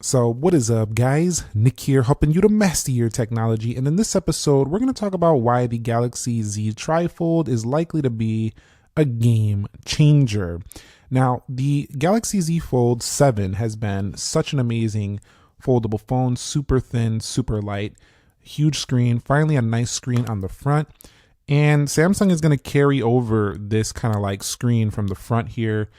So what is up, guys? Nick here, helping you to master your technology. And in this episode, we're going to talk about why the Galaxy Z TriFold is likely to be a game changer. Now, the Galaxy Z Fold 7 has been such an amazing foldable phone, super thin, super light, huge screen, finally a nice screen on the front. And Samsung is going to carry over this kind of like screen from the front here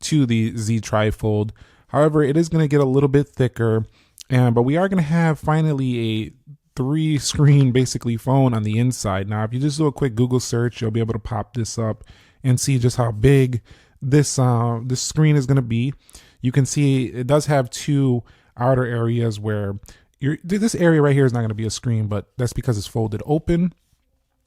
to the Z TriFold. However, it is going to get a little bit thicker, but we are going to have finally a 3-screen basically phone on the inside. Now, if you just do a quick Google search, you'll be able to pop this up and see just how big this screen is going to be. You can see it does have two outer areas where this area right here is not going to be a screen, but that's because it's folded open.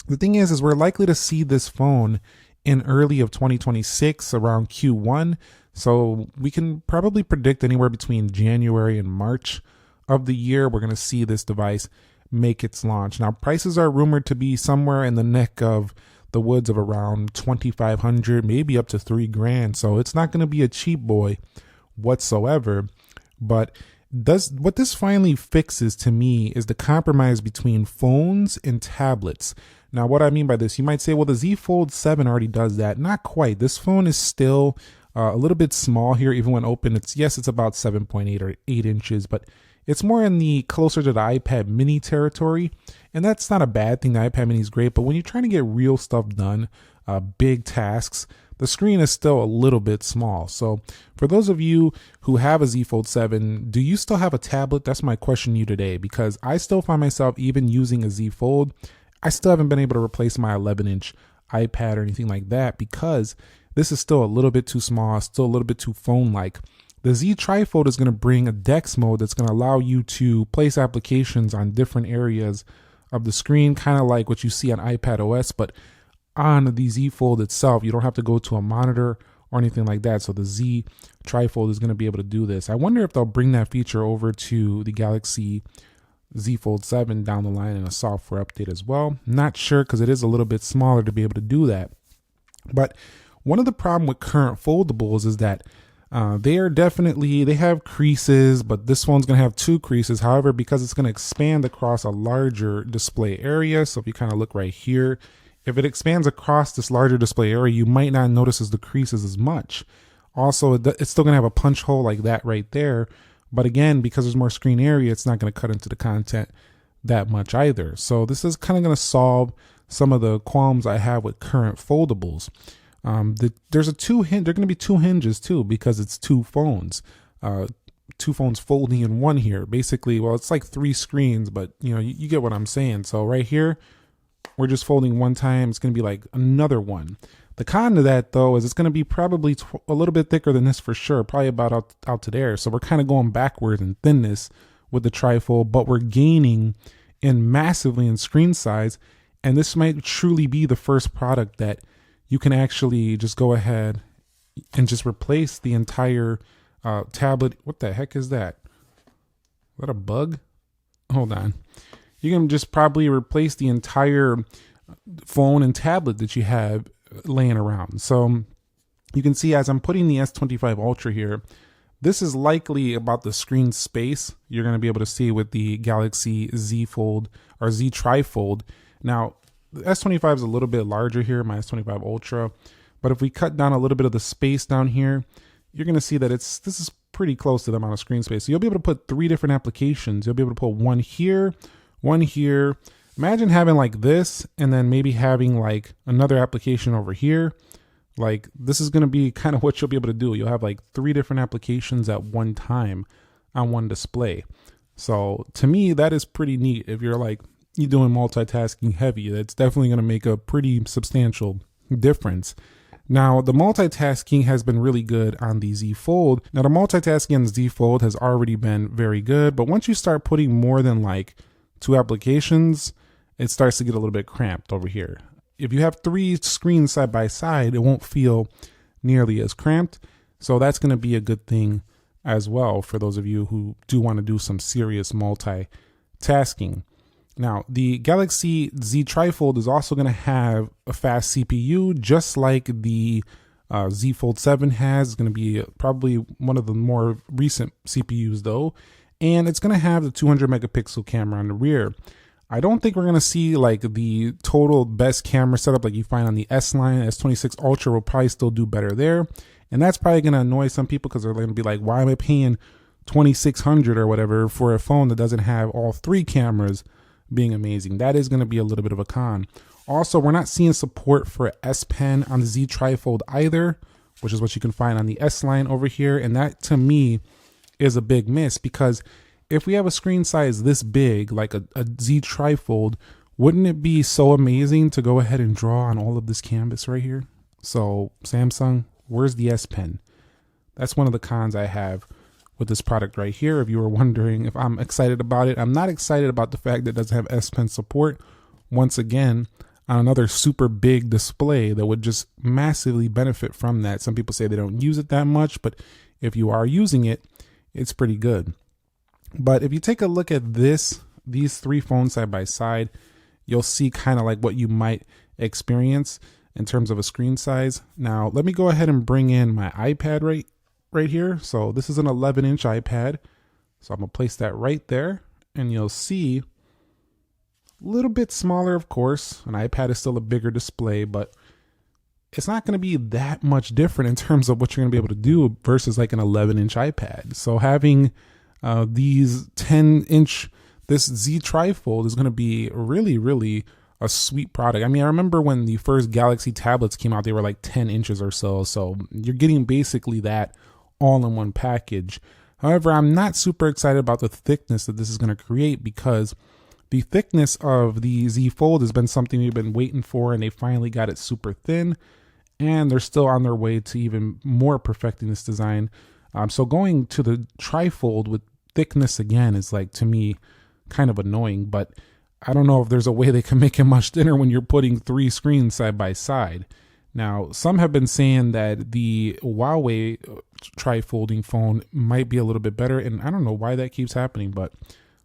The thing is we're likely to see this phone in early of 2026 around Q1. So we can probably predict anywhere between January and March of the year, we're going to see this device make its launch. Now, prices are rumored to be somewhere in the neck of the woods of around 2,500, maybe up to $3,000. So it's not going to be a cheap boy whatsoever. But what this finally fixes to me is the compromise between phones and tablets. Now, what I mean by this, you might say, well, the Z Fold 7 already does that. Not quite. This phone is still a little bit small here, even when open. It's about 7.8 or 8 inches, but it's more in the closer to the iPad mini territory. And that's not a bad thing. The iPad mini is great, but when you're trying to get real stuff done, big tasks, the screen is still a little bit small. So for those of you who have a Z Fold 7, do you still have a tablet? That's my question to you today, because I still find myself even using a Z Fold. I still haven't been able to replace my 11-inch iPad or anything like that because this is still a little bit too small, still a little bit too phone-like. The Z TriFold is going to bring a DeX mode that's going to allow you to place applications on different areas of the screen, kind of like what you see on iPad OS, but on the Z Fold itself, you don't have to go to a monitor or anything like that. So the Z TriFold is going to be able to do this. I wonder if they'll bring that feature over to the Galaxy Z Fold 7 down the line in a software update as well. Not sure, because it is a little bit smaller to be able to do that. But one of the problem with current foldables is that they have creases, but this one's going to have 2 creases. However, because it's going to expand across a larger display area, so if you kind of look right here, if it expands across this larger display area, you might not notice the creases as much. Also, it's still going to have a punch hole like that right there. But again, because there's more screen area, it's not going to cut into the content that much either. So this is kind of going to solve some of the qualms I have with current foldables. There are going to be 2 hinges too, because it's 2 phones, 2 phones folding in one here. Basically, well, it's like 3 screens, but you get what I'm saying. So right here, we're just folding one time. It's going to be like another one. The con to that, though, is it's going to be probably a little bit thicker than this for sure, probably about out to there. So we're kind of going backwards in thinness with the TriFold, but we're gaining massively in screen size. And this might truly be the first product that you can actually just go ahead and just replace the entire tablet. What the heck is that? Is that a bug? Hold on. You can just probably replace the entire phone and tablet that you have laying around. So you can see as I'm putting the S25 Ultra here, this is likely about the screen space you're going to be able to see with the Galaxy Z Fold or Z TriFold. Now, the S25 is a little bit larger here, my S25 Ultra, but if we cut down a little bit of the space down here, you're going to see that this is pretty close to the amount of screen space. So you'll be able to put 3 different applications. You'll be able to put one here, one here. Imagine having like this and then maybe having like another application over here. Like this is going to be kind of what you'll be able to do. You'll have like 3 different applications at one time on one display. So to me, that is pretty neat. If you're doing multitasking heavy, that's definitely going to make a pretty substantial difference. Now, the multitasking has been really good on the Z Fold. Now, the multitasking on the Z Fold has already been very good, but once you start putting more than like 2 applications, it starts to get a little bit cramped over here. If you have 3 screens side by side, it won't feel nearly as cramped. So that's going to be a good thing as well for those of you who do want to do some serious multitasking. Now, the Galaxy Z TriFold is also going to have a fast CPU, just like the Z Fold 7 has. It's going to be probably one of the more recent CPUs though. and it's going to have the 200 megapixel camera on the rear. I don't think we're going to see like the total best camera setup like you find on the S line. S26 Ultra will probably still do better there. And that's probably going to annoy some people because they're going to be like, why am I paying $2,600 or whatever for a phone that doesn't have all three cameras being amazing? That is going to be a little bit of a con. Also, we're not seeing support for S Pen on the Z TriFold either, which is what you can find on the S line over here. And that to me is a big miss, because if we have a screen size this big, like a Z TriFold, wouldn't it be so amazing to go ahead and draw on all of this canvas right here? So Samsung, where's the S Pen? That's one of the cons I have with this product right here. If you were wondering if I'm excited about it, I'm not excited about the fact that it doesn't have S Pen support. Once again, on another super big display that would just massively benefit from that. Some people say they don't use it that much, but if you are using it, it's pretty good. But if you take a look at these three phones side by side, you'll see kind of like what you might experience in terms of a screen size. Now, let me go ahead and bring in my iPad right here. So this is an 11-inch iPad. So I'm gonna place that right there, and you'll see a little bit smaller, of course. An iPad is still a bigger display, but it's not going to be that much different in terms of what you're going to be able to do versus like an 11-inch iPad. So having these 10-inch, this Z TriFold is going to be really, really a sweet product. I mean, I remember when the first Galaxy tablets came out, they were like 10 inches or so. So you're getting basically that all in one package. However, I'm not super excited about the thickness that this is going to create, because the thickness of the Z Fold has been something we've been waiting for, and they finally got it super thin, and they're still on their way to even more perfecting this design. So going to the TriFold with thickness again is, like, to me, kind of annoying, but I don't know if there's a way they can make it much thinner when you're putting three screens side by side. Now, some have been saying that the Huawei tri-folding phone might be a little bit better, and I don't know why that keeps happening, but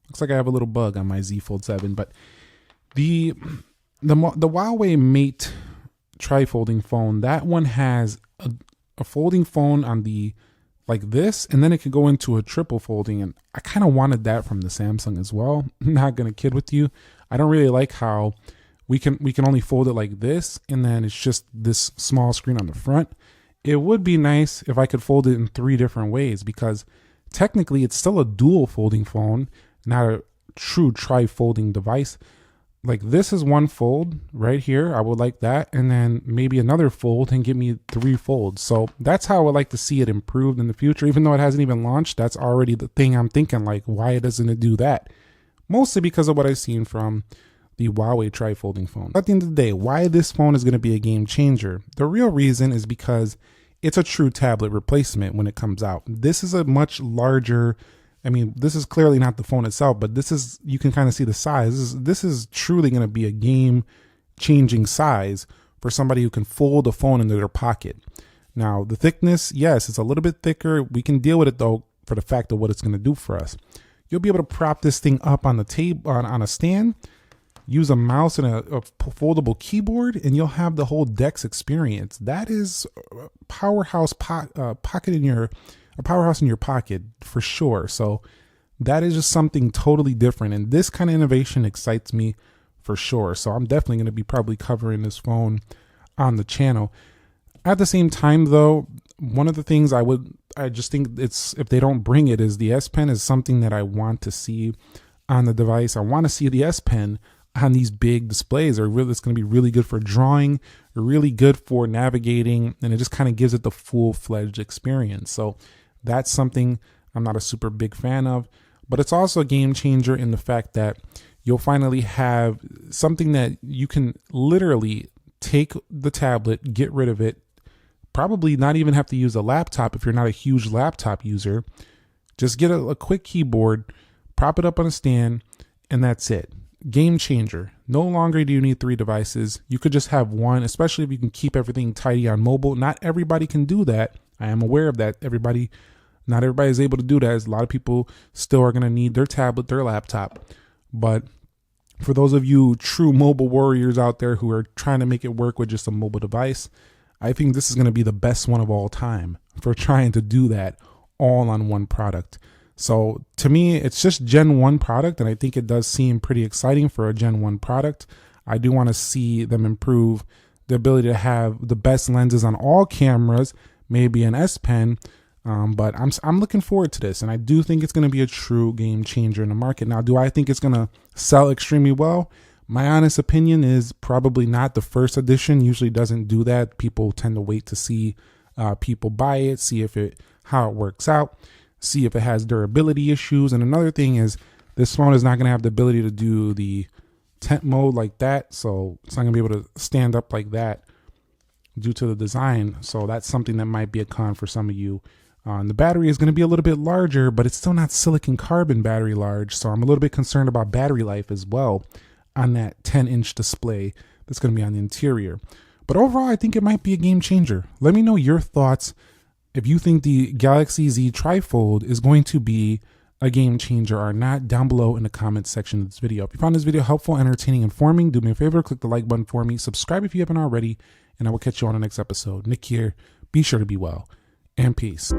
looks like I have a little bug on my Z Fold 7. But the Huawei Mate tri-folding phone, that one has a folding phone on the like this, and then it could go into a triple folding, and I kind of wanted that from the Samsung as well. I'm not gonna kid with you. I don't really like how we can only fold it like this, and then it's just this small screen on the front. It would be nice if I could fold it in three different ways, because technically it's still a dual folding phone, not a true tri-folding device. Like, this is one fold right here. I would like that, and then maybe another fold and give me three folds. So that's how I would like to see it improved in the future. Even though it hasn't even launched, that's already the thing I'm thinking, like, why doesn't it do that? Mostly because of what I've seen from the Huawei tri-folding phone. At the end of the day, why this phone is going to be a game changer, the real reason is because it's a true tablet replacement when it comes out. This is a much larger, I mean, this is clearly not the phone itself, but this is, you can kind of see the size. This is truly going to be a game changing size for somebody who can fold a phone into their pocket. Now, the thickness, yes, it's a little bit thicker. We can deal with it though, for the fact of what it's going to do for us. You'll be able to prop this thing up on the table, on a stand, use a mouse and a foldable keyboard, and you'll have the whole DeX experience. That is a powerhouse pocket in your, a powerhouse in your pocket for sure. So that is just something totally different, and this kind of innovation excites me for sure. So I'm definitely going to be probably covering this phone on the channel. At the same time though, one of the things I just think it's, if they don't bring it, is the S Pen is something that I want to see on the device. I want to see the S Pen on these big displays. It's going to be really good for drawing, really good for navigating, and it just kind of gives it the full-fledged experience. So that's something I'm not a super big fan of, but it's also a game changer in the fact that you'll finally have something that you can literally take the tablet, get rid of it, probably not even have to use a laptop if you're not a huge laptop user. Just get a quick keyboard, prop it up on a stand, and that's it. Game changer. No longer do you need three devices. You could just have one, especially if you can keep everything tidy on mobile. Not everybody can do that. I am aware of that. Not everybody is able to do that. A lot of people still are going to need their tablet, their laptop. But for those of you true mobile warriors out there who are trying to make it work with just a mobile device, I think this is going to be the best one of all time for trying to do that all on one product. So to me, it's just Gen 1 product, and I think it does seem pretty exciting for a Gen 1 product. I do want to see them improve the ability to have the best lenses on all cameras, maybe an S Pen, but I'm looking forward to this, and I do think it's going to be a true game changer in the market. Now, do I think it's going to sell extremely well? My honest opinion is probably not. The first edition usually doesn't do that. People tend to wait to see people buy it, see how it works out, see if it has durability issues. And another thing is this phone is not going to have the ability to do the tent mode like that, so it's not going to be able to stand up like that due to the design. So that's something that might be a con for some of you. The battery is going to be a little bit larger, but it's still not silicon carbon battery large, so I'm a little bit concerned about battery life as well on that 10-inch display that's going to be on the interior. But overall, I think it might be a game changer. Let me know your thoughts if you think the Galaxy Z TriFold is going to be a game changer or not, down below in the comments section of this video. If you found this video helpful, entertaining, informing, do me a favor, click the like button for me, subscribe if you haven't already, and I will catch you on the next episode. Nick here. Be sure to be well, and peace.